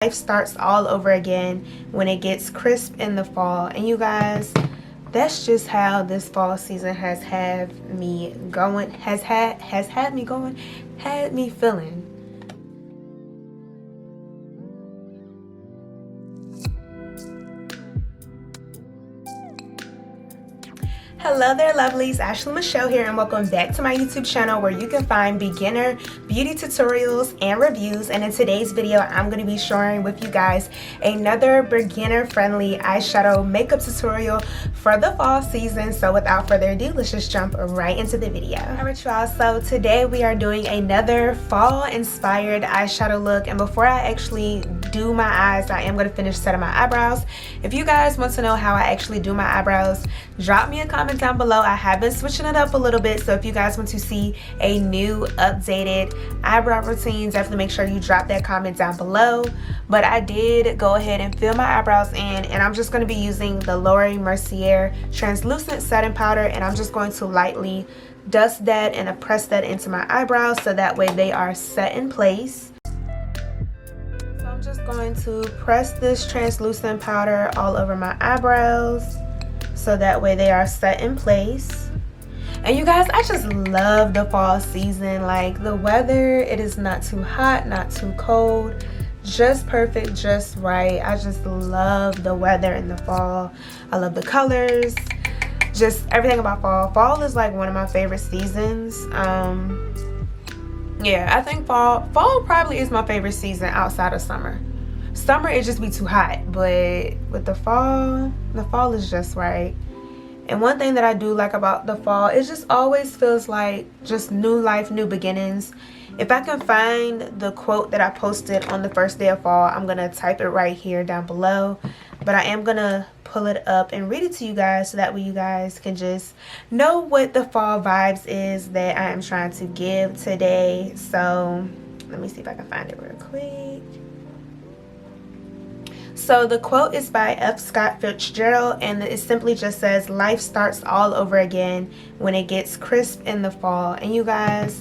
Life starts all over again when it gets crisp in the fall. And you guys, that's just how this fall season has had me going, had me feeling. Hello there lovelies, Ashley Michelle here, and welcome back to my YouTube channel where you can find beginner beauty tutorials and reviews. And in today's video, I'm going to be sharing with you guys another beginner friendly eyeshadow makeup tutorial for the fall season. So without further ado, let's just jump right into the video. Alright y'all, so today we are doing another fall inspired eyeshadow look, and before I actually do my eyes, I am going to finish setting my eyebrows. If you guys want to know how I actually do my eyebrows, drop me a comment down below. I have been switching it up a little bit, so if you guys want to see a new updated eyebrow routine, definitely make sure you drop that comment down below. But I did go ahead and fill my eyebrows in, and I'm just going to be using the Mercier translucent setting powder, and I'm just going to lightly dust that and press that into my eyebrows so that way they are set in place. So I'm just going to press this translucent powder all over my eyebrows so that way they are set in place. And you guys, I just love the fall season. Like, the weather, it is not too hot, not too cold, just perfect, just right. I just love the weather in the fall. I love the colors, just everything about fall. Fall is like one of my favorite seasons. Yeah, I think fall probably is my favorite season outside of summer. Summer, it just be too hot, but with the fall is just right. And one thing that I do like about the fall, it just always feels like just new life, new beginnings. If I can find the quote that I posted on the first day of fall, I'm gonna type it right here down below, but I am gonna pull it up and read it to you guys so that way you guys can just know what the fall vibes is that I am trying to give today. So let me see if I can find it real quick. So the quote is by F. Scott Fitzgerald, and it simply just says, "Life starts all over again when it gets crisp in the fall." And you guys,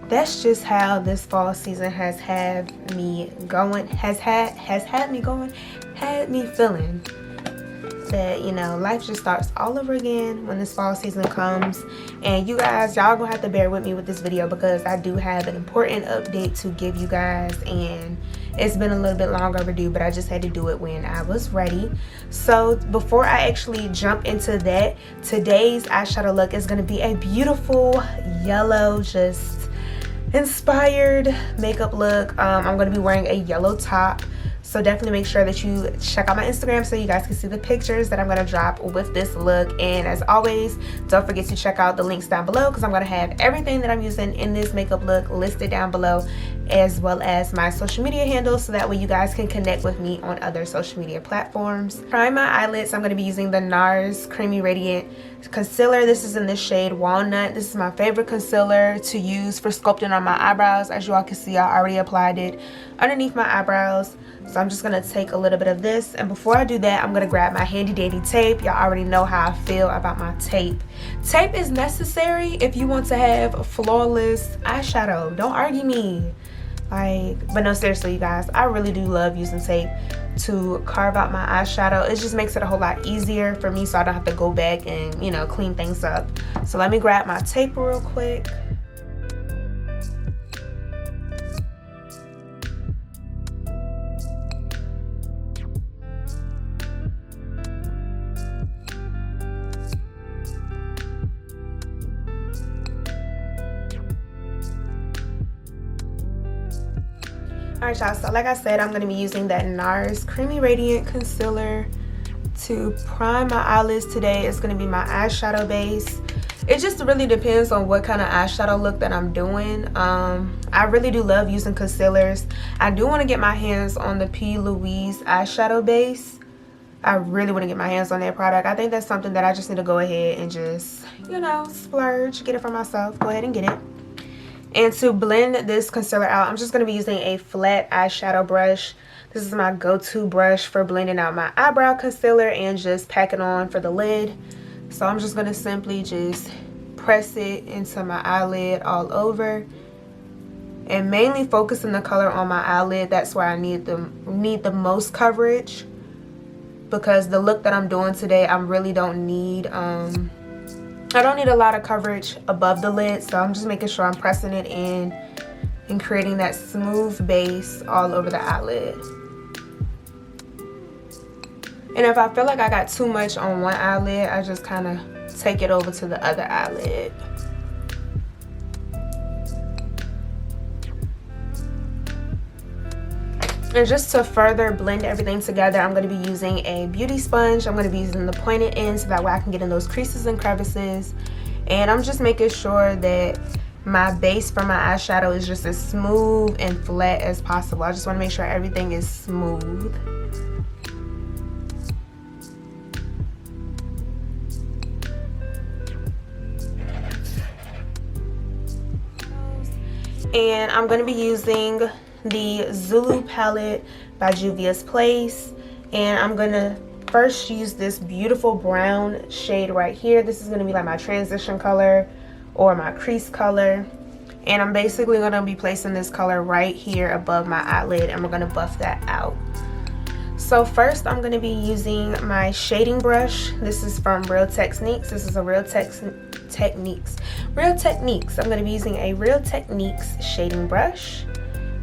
that's just how this fall season has had me going, had me feeling. That, you know, life just starts all over again when this fall season comes. And you guys, y'all gonna have to bear with me with this video because I do have an important update to give you guys, and it's been a little bit long overdue, but I just had to do it when I was ready. So before I actually jump into that, today's eyeshadow look is gonna be a beautiful yellow, just inspired makeup look. I'm gonna be wearing a yellow top. So definitely make sure that you check out my Instagram so you guys can see the pictures that I'm going to drop with this look. And as always, don't forget to check out the links down below because I'm going to have everything that I'm using in this makeup look listed down below, as well as my social media handles, so that way you guys can connect with me on other social media platforms. Prime my eyelids, I'm going to be using the NARS Creamy Radiant Concealer. This is in the shade Walnut. This is my favorite concealer to use for sculpting on my eyebrows. As you all can see, I already applied it underneath my eyebrows. So I'm just going to take a little bit of this, and before I do that, I'm going to grab my handy dandy tape. Y'all already know how I feel about my tape. Tape is necessary if you want to have flawless eyeshadow. Don't argue me. But no, seriously, you guys, I really do love using tape to carve out my eyeshadow. It just makes it a whole lot easier for me, so I don't have to go back and, you know, clean things up. So let me grab my tape real quick. Alright y'all, so like I said, I'm going to be using that NARS Creamy Radiant Concealer to prime my eyelids today. It's going to be my eyeshadow base. It just really depends on what kind of eyeshadow look that I'm doing. I really do love using concealers. I do want to get my hands on the P. Louise eyeshadow base. I really want to get my hands on that product. I think that's something that I just need to go ahead and just, you know, splurge, get it for myself. Go ahead and get it. And to blend this concealer out, I'm just going to be using a flat eyeshadow brush. This is my go-to brush for blending out my eyebrow concealer and just packing on for the lid. So I'm just going to simply just press it into my eyelid all over. and mainly focusing the color on my eyelid. That's where I need the most coverage, because the look that I'm doing today, I really don't need I don't need a lot of coverage above the lid, so I'm just making sure I'm pressing it in and creating that smooth base all over the eyelid. And if I feel like I got too much on one eyelid, I just kind of take it over to the other eyelid. And just to further blend everything together, I'm going to be using a beauty sponge. I'm going to be using the pointed end so that way I can get in those creases and crevices. And I'm just making sure that my base for my eyeshadow is just as smooth and flat as possible. I just want to make sure everything is smooth. And I'm going to be using the Zulu palette by Juvia's Place, and I'm going to first use this beautiful brown shade right here. This is going to be like my transition color or my crease color, and I'm basically going to be placing this color right here above my eyelid, and we're going to buff that out. So first I'm going to be using my shading brush. This is from Real Techniques. This is a Real Techniques. I'm going to be using a Real Techniques shading brush.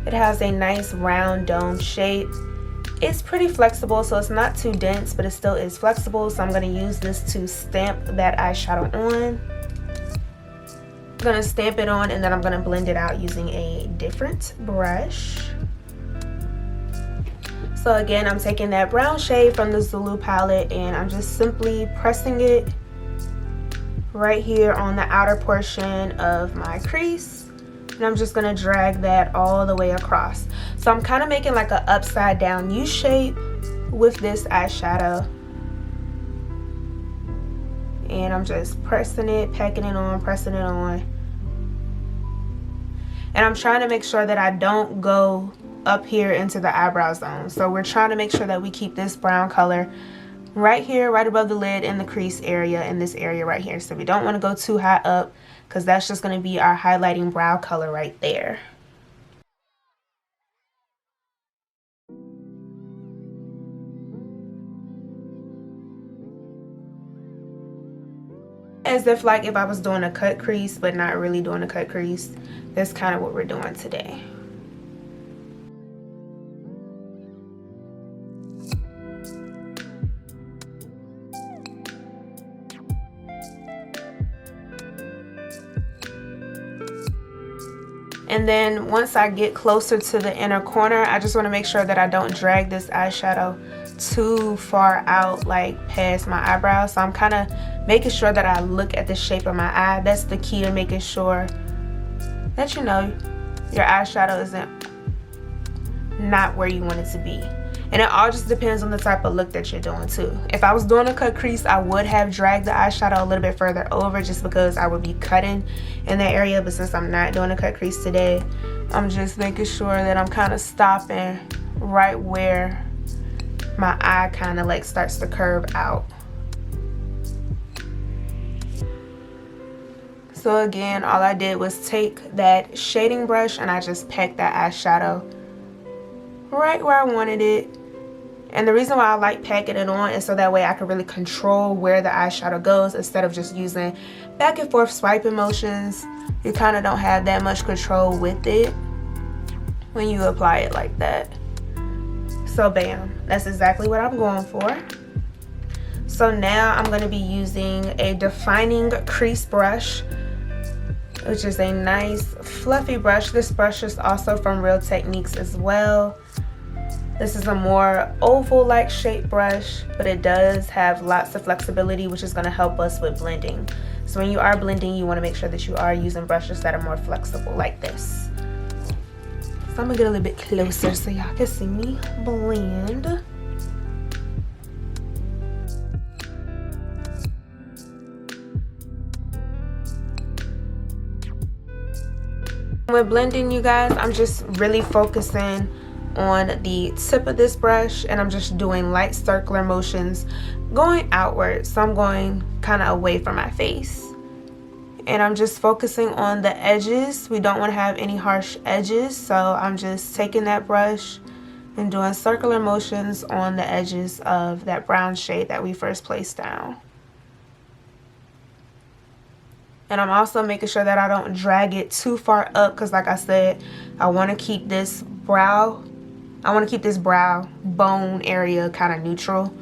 It has a nice round dome shape. It's pretty flexible, so it's not too dense, but it still is flexible. So I'm going to use this to stamp that eyeshadow on. I'm going to stamp it on, and then I'm going to blend it out using a different brush. So again, I'm taking that brown shade from the Zulu palette, and I'm just simply pressing it right here on the outer portion of my crease, and I'm just going to drag that all the way across. So I'm kind of making like an upside down U shape with this eyeshadow, and I'm just pressing it, packing it on, pressing it on, and I'm trying to make sure that I don't go up here into the eyebrow zone. So we're trying to make sure that we keep this brown color right here, right above the lid, in the crease area, in this area right here. So we don't want to go too high up, because that's just going to be our highlighting brow color right there. As if like if I was doing a cut crease, but not really doing a cut crease. That's kind of what we're doing today. And then once I get closer to the inner corner, I just want to make sure that I don't drag this eyeshadow too far out, like past my eyebrow. So I'm kind of making sure that I look at the shape of my eye. That's the key to making sure that, you know, your eyeshadow isn't not where you want it to be. And it all just depends on the type of look that you're doing too. If I was doing a cut crease, I would have dragged the eyeshadow a little bit further over, just because I would be cutting in that area. But since I'm not doing a cut crease today, I'm just making sure that I'm kind of stopping right where my eye kind of like starts to curve out. So again, all I did was take that shading brush and I just packed that eyeshadow right where I wanted it. And the reason why I like packing it on is so that way I can really control where the eyeshadow goes, instead of just using back and forth swiping motions. You kind of don't have that much control with it when you apply it like that. So bam, that's exactly what I'm going for. So now I'm going to be using a defining crease brush, which is a nice fluffy brush. This brush is also from Real Techniques as well. This is a more oval-like shape brush, but it does have lots of flexibility, which is going to help us with blending. So when you are blending, you want to make sure that you are using brushes that are more flexible, like this. So I'm going to get a little bit closer so y'all can see me blend. When blending, you guys, I'm just really focusing on the tip of this brush, and I'm just doing light circular motions going outward. So I'm going kind of away from my face, and I'm just focusing on the edges. We don't want to have any harsh edges, so I'm just taking that brush and doing circular motions on the edges of that brown shade that we first placed down. And I'm also making sure that I don't drag it too far up, because like I said, I want to keep this brow bone area kind of neutral,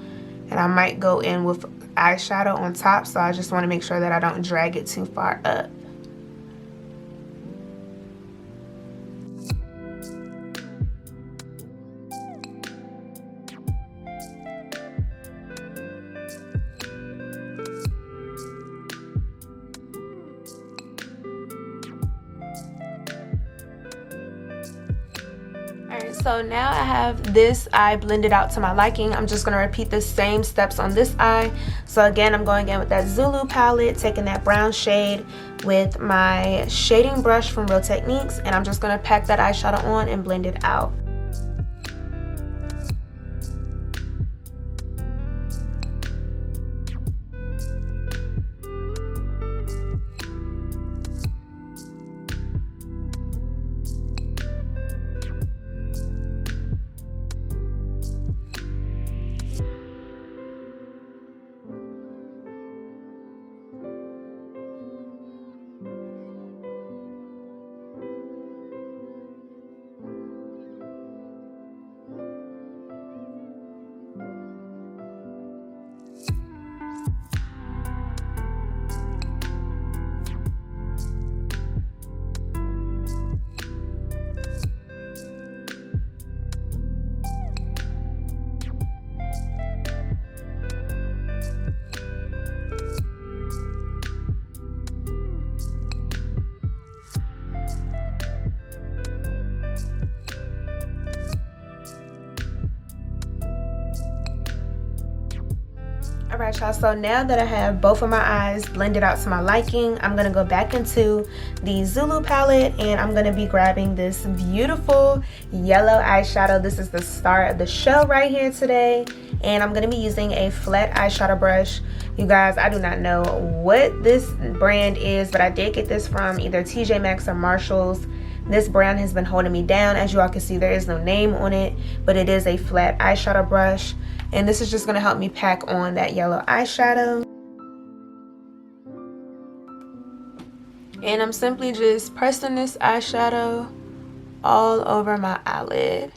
and I might go in with eyeshadow on top, so I just want to make sure that I don't drag it too far up. So now I have this eye blended out to my liking. I'm just going to repeat the same steps on this eye. So again, I'm going in with that Zulu palette, taking that brown shade with my shading brush from Real Techniques, and I'm just going to pack that eyeshadow on and blend it out. Alright y'all, so now that I have both of my eyes blended out to my liking, I'm going to go back into the Zulu palette, and I'm going to be grabbing this beautiful yellow eyeshadow. This is the star of the show right here today, and I'm going to be using a flat eyeshadow brush. You guys, I do not know what this brand is, but I did get this from either TJ Maxx or Marshall's. This brand has been holding me down. As you all can see, there is no name on it, but it is a flat eyeshadow brush. And this is just going to help me pack on that yellow eyeshadow. And I'm simply just pressing this eyeshadow all over my eyelid.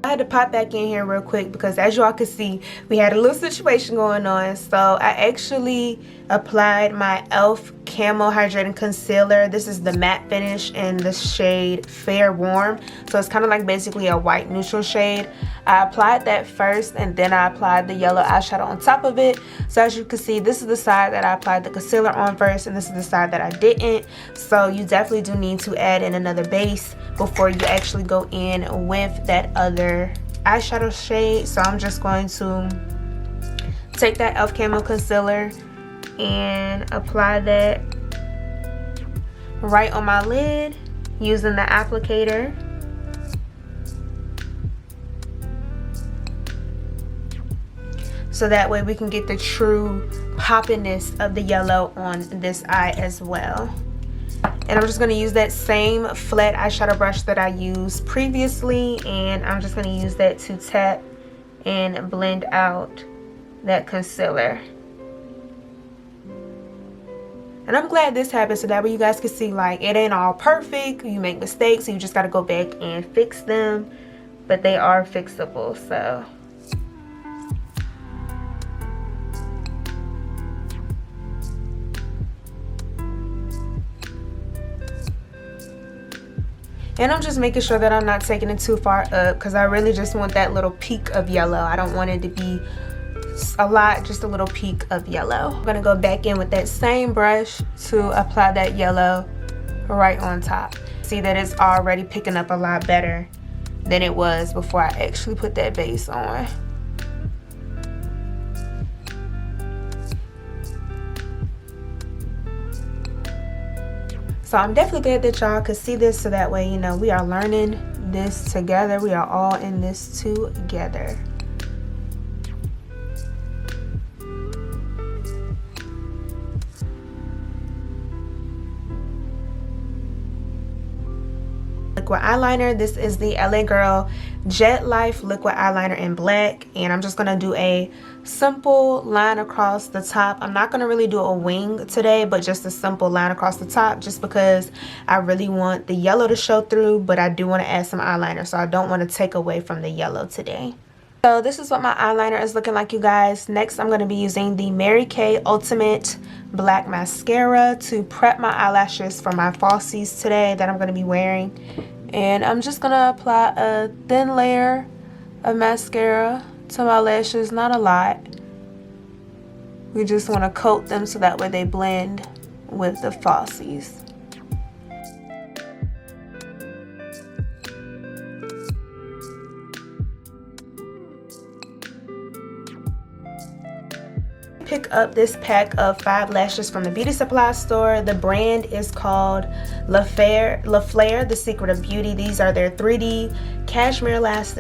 I had to pop back in here real quick because, as you all can see, we had a little situation going on. So I actually applied my e.l.f. Camo Hydrating Concealer. This is the matte finish in the shade Fair Warm. So it's kind of like basically a white neutral shade. I applied that first, and then I applied the yellow eyeshadow on top of it. So as you can see, this is the side that I applied the concealer on first, and this is the side that I didn't. So you definitely do need to add in another base before you actually go in with that other eyeshadow shade. So I'm just going to take that e.l.f. Camo Concealer and apply that right on my lid using the applicator. So that way we can get the true poppiness of the yellow on this eye as well. And I'm just going to use that same flat eyeshadow brush that I used previously, and I'm just going to use that to tap and blend out that concealer. And I'm glad this happened so that way you guys can see, like, it ain't all perfect. You make mistakes, so you just got to go back and fix them, but they are fixable. So and I'm just making sure that I'm not taking it too far up, because I really just want that little peak of yellow. I don't want it to be a lot, just a little peak of yellow. I'm gonna go back in with that same brush to apply that yellow right on top. See that it's already picking up a lot better than it was before I actually put that base on. So I'm definitely glad that y'all could see this, so that way, you know, we are learning this together. We are all in this together. Liquid eyeliner. This is the LA Girl Jet Life liquid eyeliner in black, and I'm just gonna do a simple line across the top. I'm not gonna really do a wing today, but just a simple line across the top, just because I really want the yellow to show through, but I do want to add some eyeliner, so I don't want to take away from the yellow today. So this is what my eyeliner is looking like, you guys. Next, I'm going to be using the Mary Kay Ultimate Black Mascara to prep my eyelashes for my falsies today that I'm going to be wearing. And I'm just going to apply a thin layer of mascara to my lashes, not a lot. We just want to coat them so that way they blend with the falsies. Pick up this pack of 5 lashes from the beauty supply store. The brand is called La Fleur, The Secret of Beauty. These are their 3D cashmere lashes.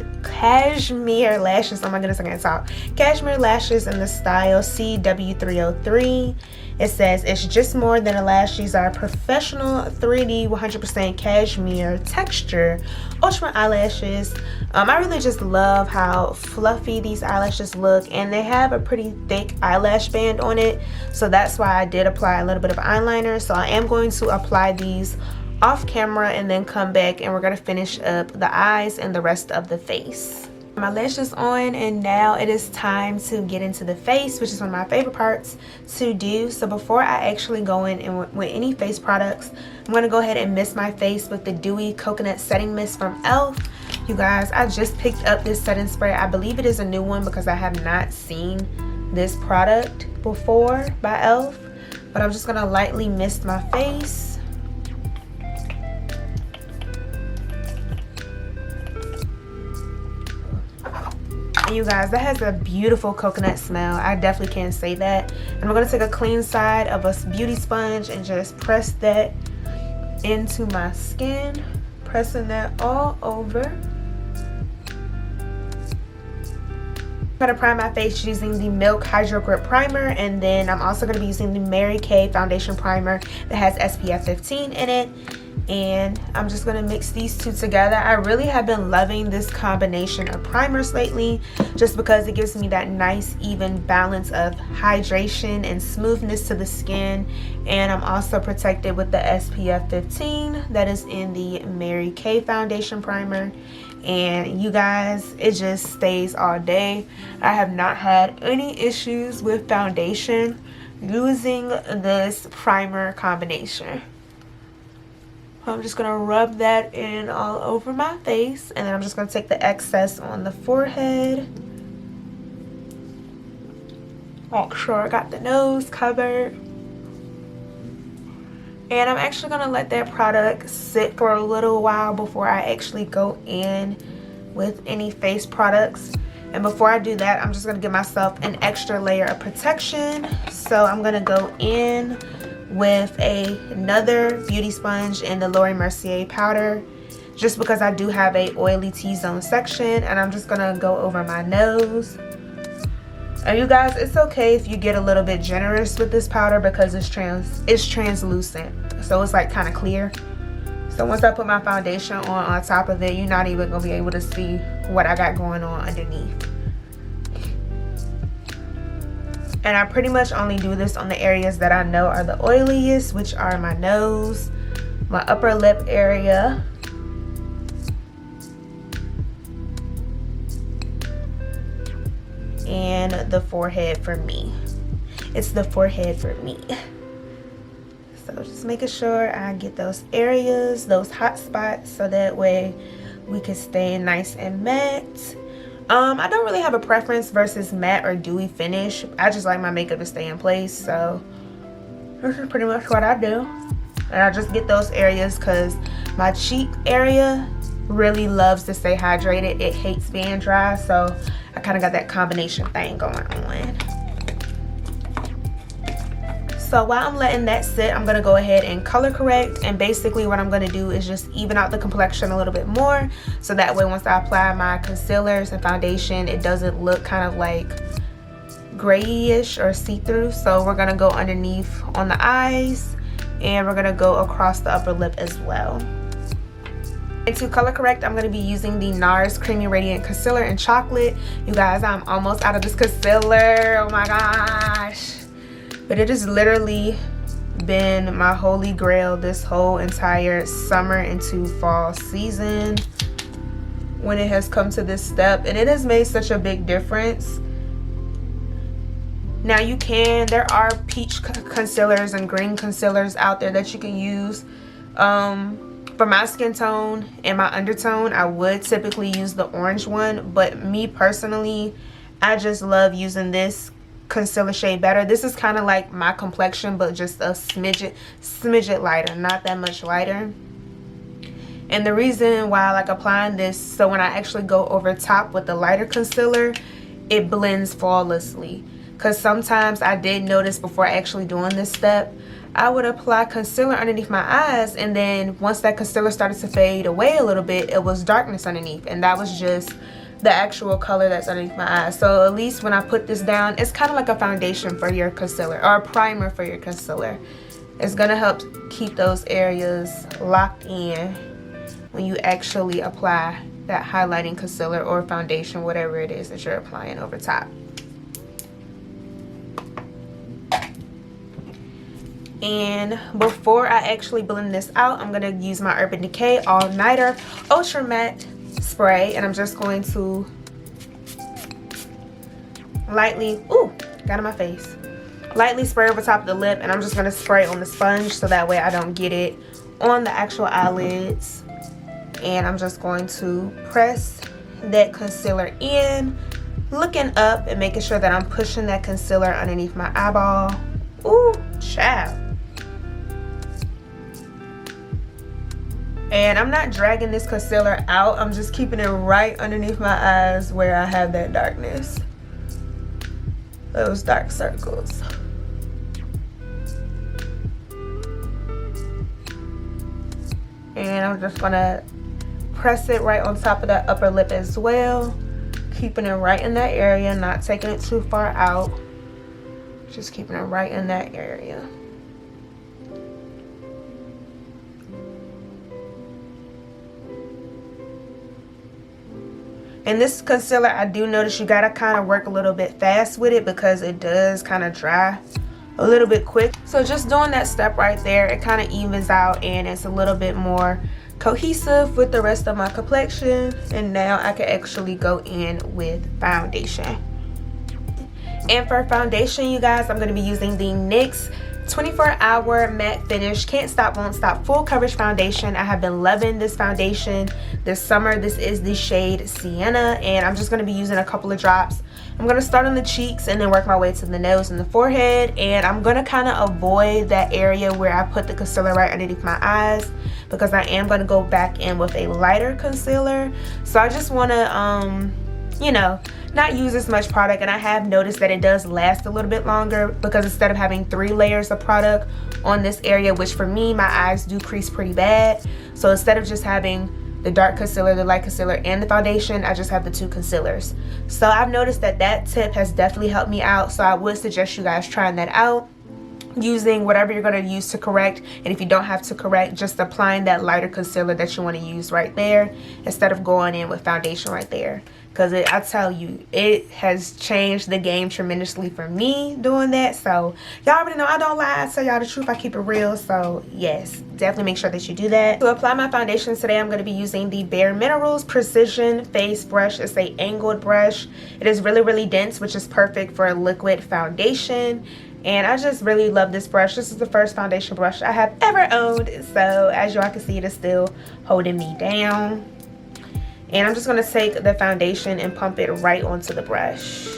Oh my goodness, I can't talk. Cashmere lashes in the style CW303. It says it's just more than a lash. These are professional 3D 100% cashmere texture ultra eyelashes. I really just love how fluffy these eyelashes look, and they have a pretty thick eyelash band on it, so that's why I did apply a little bit of eyeliner. So I am going to apply these off camera and then come back, and we're going to finish up the eyes and the rest of the face. My lashes on, and now it is time to get into the face, which is one of my favorite parts to do. So before I actually go in and with any face products, I'm going to go ahead and mist my face with the Dewy Coconut Setting Mist from e.l.f. You guys, I just picked up this setting spray. I believe it is a new one because I have not seen this product before by e.l.f. But I'm just going to lightly mist my face. And you guys, that has a beautiful coconut smell. I definitely can say that. And I'm going to take a clean side of a beauty sponge and just press that into my skin, pressing that all over. I'm going to prime my face using the Milk Hydro Grip Primer, and then I'm also going to be using the Mary Kay Foundation Primer that has SPF 15 in it. And I'm just going to mix these two together. I really have been loving this combination of primers lately, just because it gives me that nice even balance of hydration and smoothness to the skin. And I'm also protected with the SPF 15 that is in the Mary Kay Foundation Primer. And you guys, it just stays all day. I have not had any issues with foundation using this primer combination. I'm just going to rub that in all over my face, and then I'm just going to take the excess on the forehead. Make sure I got the nose covered. And I'm actually going to let that product sit for a little while before I actually go in with any face products. And before I do that, I'm just going to give myself an extra layer of protection. So I'm going to go in with another beauty sponge in the Mercier powder, just because I do have a oily T-zone section, and I'm just gonna go over my nose. And you guys, it's okay if you get a little bit generous with this powder because it's translucent, so it's like kind of clear. So once I put my foundation on top of it, you're not even gonna be able to see what I got going on underneath. And I pretty much only do this on the areas that I know are the oiliest, which are my nose, my upper lip area, and the forehead for me. It's the forehead for me. So just making sure I get those areas, those hot spots, so that way we can stay nice and matte. I don't really have a preference versus matte or dewy finish. I just like my makeup to stay in place, so this is pretty much what I do. And I just get those areas because my cheek area really loves to stay hydrated. It hates being dry, so I kind of got that combination thing going on. So while I'm letting that sit, I'm going to go ahead and color correct, and basically what I'm going to do is just even out the complexion a little bit more, so that way once I apply my concealers and foundation, it doesn't look kind of like grayish or see-through. So we're going to go underneath on the eyes, and we're going to go across the upper lip as well. And to color correct, I'm going to be using the NARS Creamy Radiant Concealer in Chocolate. You guys, I'm almost out of this concealer. Oh my gosh. But it has literally been my holy grail this whole entire summer into fall season when it has come to this step. And it has made such a big difference. Now there are peach concealers and green concealers out there that you can use. For my skin tone and my undertone, I would typically use the orange one, but me personally, I just love using this concealer shade better. This is kind of like my complexion, but just a smidget lighter, not that much lighter. And the reason why I like applying this, so when I actually go over top with the lighter concealer, it blends flawlessly. Because sometimes I did notice before actually doing this step, I would apply concealer underneath my eyes, and then once that concealer started to fade away a little bit, it was darkness underneath, and that was just the actual color that's underneath my eyes. So at least when I put this down, it's kind of like a foundation for your concealer, or a primer for your concealer. It's gonna help keep those areas locked in when you actually apply that highlighting concealer or foundation, whatever it is that you're applying over top. And before I actually blend this out, I'm going to use my Urban Decay All Nighter Ultra Matte Spray. And I'm just going to lightly, got in my face. Lightly spray over top of the lip. And I'm just going to spray on the sponge so that way I don't get it on the actual eyelids. And I'm just going to press that concealer in, looking up and making sure that I'm pushing that concealer underneath my eyeball. Ooh, child. And I'm not dragging this concealer out. I'm just keeping it right underneath my eyes where I have that darkness. Those dark circles. And I'm just gonna press it right on top of that upper lip as well. Keeping it right in that area, not taking it too far out. Just keeping it right in that area. And this concealer, I do notice you gotta kind of work a little bit fast with it because it does kind of dry a little bit quick. So just doing that step right there, it kind of evens out and it's a little bit more cohesive with the rest of my complexion. And now I can actually go in with foundation. And for foundation, you guys, I'm going to be using the NYX 24-hour matte finish Can't Stop Won't Stop full coverage foundation. I have been loving this foundation this summer. This is the shade Sienna, and I'm just going to be using a couple of drops. I'm going to start on the cheeks and then work my way to the nose and the forehead, and I'm going to kind of avoid that area where I put the concealer right underneath my eyes because I am going to go back in with a lighter concealer. So I just want to you know, not use as much product, and I have noticed that it does last a little bit longer because instead of having 3 layers of product on this area, which for me, my eyes do crease pretty bad, so instead of just having the dark concealer, the light concealer, and the foundation, I just have the 2 concealers. So I've noticed that that tip has definitely helped me out, so I would suggest you guys trying that out, using whatever you're going to use to correct. And if you don't have to correct, just applying that lighter concealer that you want to use right there instead of going in with foundation right there, because I tell you, it has changed the game tremendously for me doing that. So y'all already know I don't lie, I tell y'all the truth, I keep it real. So yes, definitely make sure that you do that. To apply my foundation today, I'm going to be using the Bare Minerals Precision Face Brush. It's a angled brush. It is really dense, which is perfect for a liquid foundation. And I just really love this brush. This is the first foundation brush I have ever owned. So as y'all can see, it is still holding me down. And I'm just going to take the foundation and pump it right onto the brush.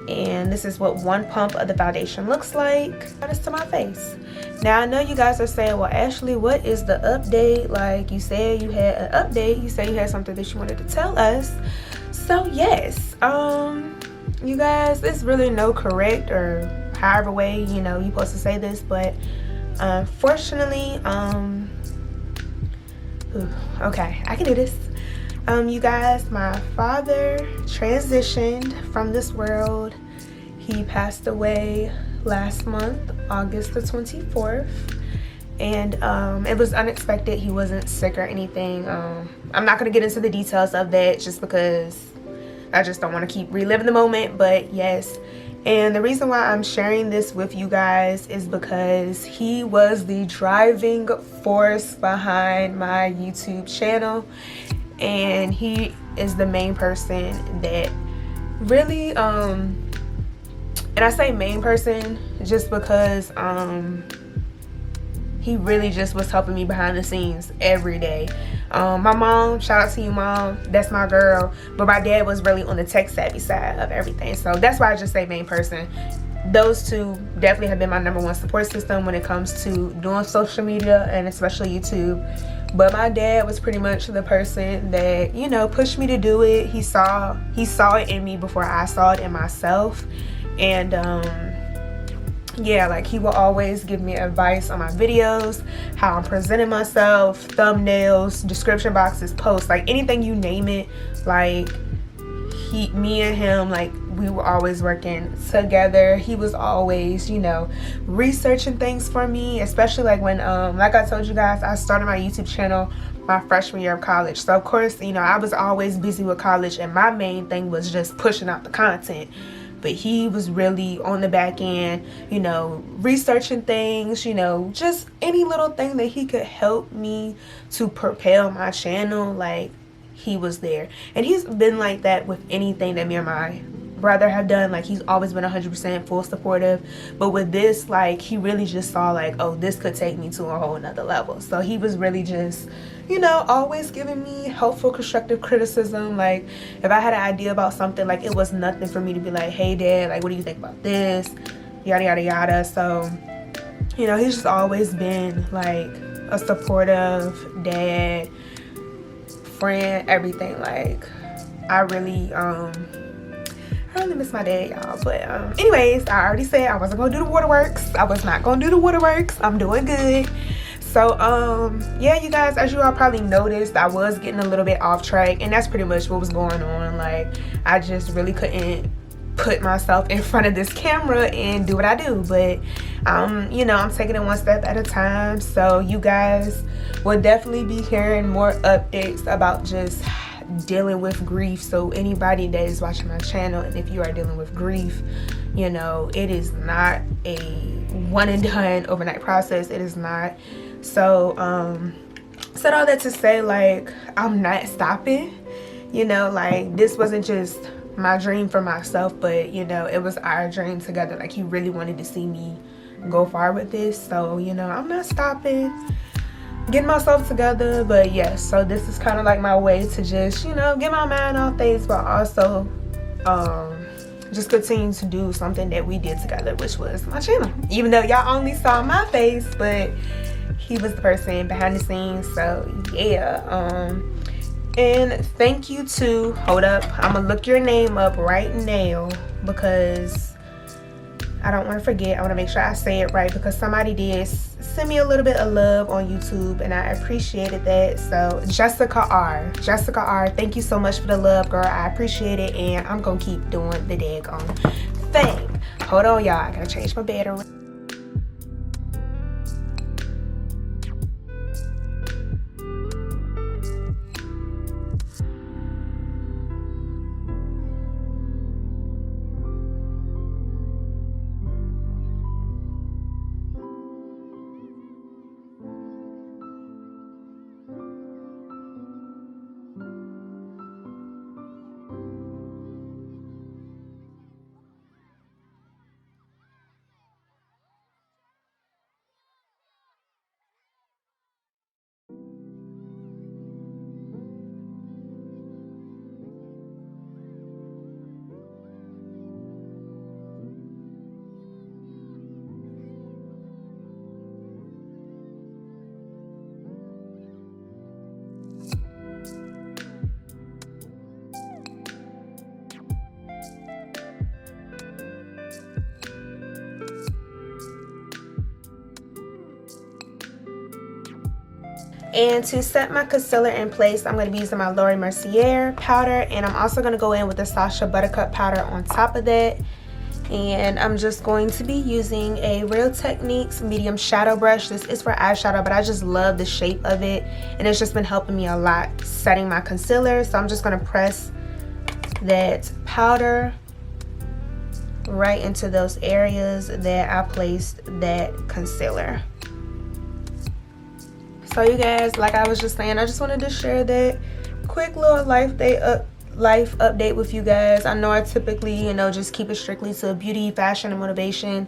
And this is what one pump of the foundation looks like. That is to my face. Now I know you guys are saying, well, Ashley, what is the update? Like, you said you had an update. You said you had something that you wanted to tell us. So yes, you guys, there's really no correct or however way, you know, you're supposed to say this, but unfortunately, okay, I can do this. You guys, my father transitioned from this world. He passed away last month, August the 24th. And it was unexpected. He wasn't sick or anything. I'm not going to get into the details of that just because I just don't want to keep reliving the moment. But yes, and the reason why I'm sharing this with you guys is because he was the driving force behind my YouTube channel, and he is the main person that really and I say main person just because he really just was helping me behind the scenes every day. My mom, shout out to you, Mom, that's my girl, but my dad was really on the tech savvy side of everything, so that's why I just say main person. Those two definitely have been my #1 support system when it comes to doing social media and especially YouTube. But my dad was pretty much the person that, you know, pushed me to do it. He saw it in me before I saw it in myself. And yeah, like he will always give me advice on my videos, how I'm presenting myself, thumbnails, description boxes, posts, like anything you name it. Like me and him, like we were always working together. He was always, you know, researching things for me, especially like when like I told you guys, I started my YouTube channel my freshman year of college. So of course, you know, I was always busy with college, and my main thing was just pushing out the content. But he was really on the back end, you know, researching things, you know, just any little thing that he could help me to propel my channel. Like, he was there. And he's been like that with anything that me and my brother have done. Like, he's always been 100% full supportive. But with this, like, he really just saw like, oh, this could take me to a whole nother level. So he was really just, you know, always giving me helpful, constructive criticism. Like, if I had an idea about something, like, it was nothing for me to be like, hey dad, like, what do you think about this, yada yada yada. So, you know, he's just always been like a supportive dad, friend, everything. Like, I really miss my dad, y'all. But anyways, I already said I wasn't gonna do the waterworks. I was not gonna do the waterworks. I'm doing good. So yeah, you guys, as you all probably noticed, I was getting a little bit off track, and that's pretty much what was going on. Like, I just really couldn't put myself in front of this camera and do what I do. But you know, I'm taking it one step at a time. So you guys will definitely be hearing more updates about just dealing with grief. So anybody that is watching my channel, and if you are dealing with grief, you know, it is not a one and done overnight process. It is not. So said all that to say, like, I'm not stopping. You know, like, this wasn't just my dream for myself, but you know, it was our dream together. Like, he really wanted to see me go far with this. So, you know, I'm not stopping, getting myself together. But yes, so this is kind of like my way to just, you know, get my mind off things, but also just continue to do something that we did together, which was my channel. Even though y'all only saw my face, but he was the person behind the scenes. So yeah, and thank you to, hold up, I'm gonna look your name up right now because I don't want to forget. I want to make sure I say it right because somebody did send me a little bit of love on YouTube, and I appreciated that. So Jessica R, thank you so much for the love, girl. I appreciate it, and I'm gonna keep doing the daggone thing. Hold on, y'all, I gotta change my battery. And to set my concealer in place, I'm going to be using my Mercier powder, and I'm also going to go in with the Sasha Buttercup powder on top of that. And I'm just going to be using a Real Techniques medium shadow brush. This is for eyeshadow, but I just love the shape of it, and it's just been helping me a lot setting my concealer. So I'm just going to press that powder right into those areas that I placed that concealer. So you guys, like I was just saying, I just wanted to share that quick little life update with you guys. I know I typically, you know, just keep it strictly to beauty, fashion, and motivation,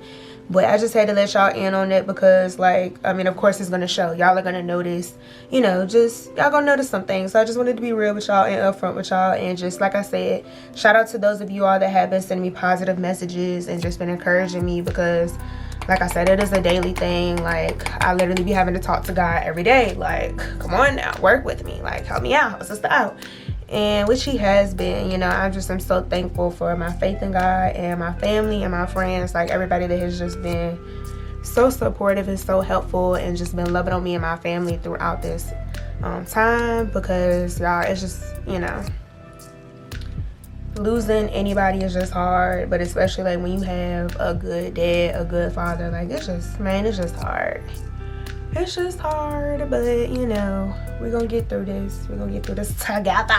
but I just had to let y'all in on it because, like, I mean, of course it's gonna show. Y'all are gonna notice, you know, just y'all gonna notice some things. So I just wanted to be real with y'all and upfront with y'all, and just like I said, shout out to those of you all that have been sending me positive messages and just been encouraging me, because like I said, it is a daily thing. Like, I literally be having to talk to God every day. Like, come on now, work with me. Like, help me out, help a sister out. And which he has been, you know. I just am so thankful for my faith in God and my family and my friends. Like, everybody that has just been so supportive and so helpful and just been loving on me and my family throughout this time. Because, y'all, it's just, you know, losing anybody is just hard, but especially like when you have a good dad, a good father, like, it's just, man, it's just hard. It's just hard, but you know, we're gonna get through this. We're gonna get through this together.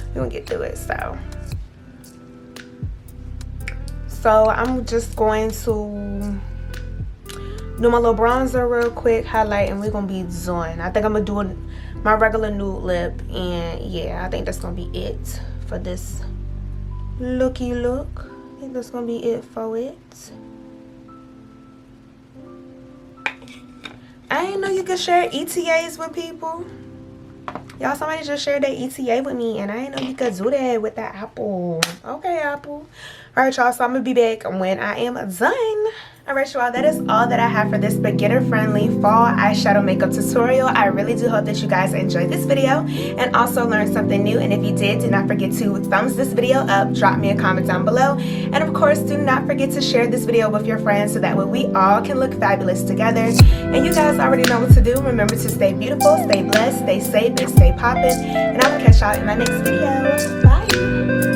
We're gonna get through it. So I'm just going to do my little bronzer real quick, highlight, and we're gonna be done. I think I'm gonna do my regular nude lip, and yeah, I think that's gonna be it for this looky look. I think that's gonna be it for it. I didn't know you could share ETAs with people. Y'all, somebody just shared their ETA with me, and I didn't know you could do that with the Apple. Okay, Apple. All right, y'all, so I'm gonna be back when I am done. All right, y'all, that is all that I have for this beginner-friendly fall eyeshadow makeup tutorial. I really do hope that you guys enjoyed this video and also learned something new. And if you did, do not forget to thumbs this video up, drop me a comment down below, and of course, do not forget to share this video with your friends so that way we all can look fabulous together. And you guys already know what to do. Remember to stay beautiful, stay blessed, stay safe, and stay poppin'. And I will catch y'all in my next video. Bye.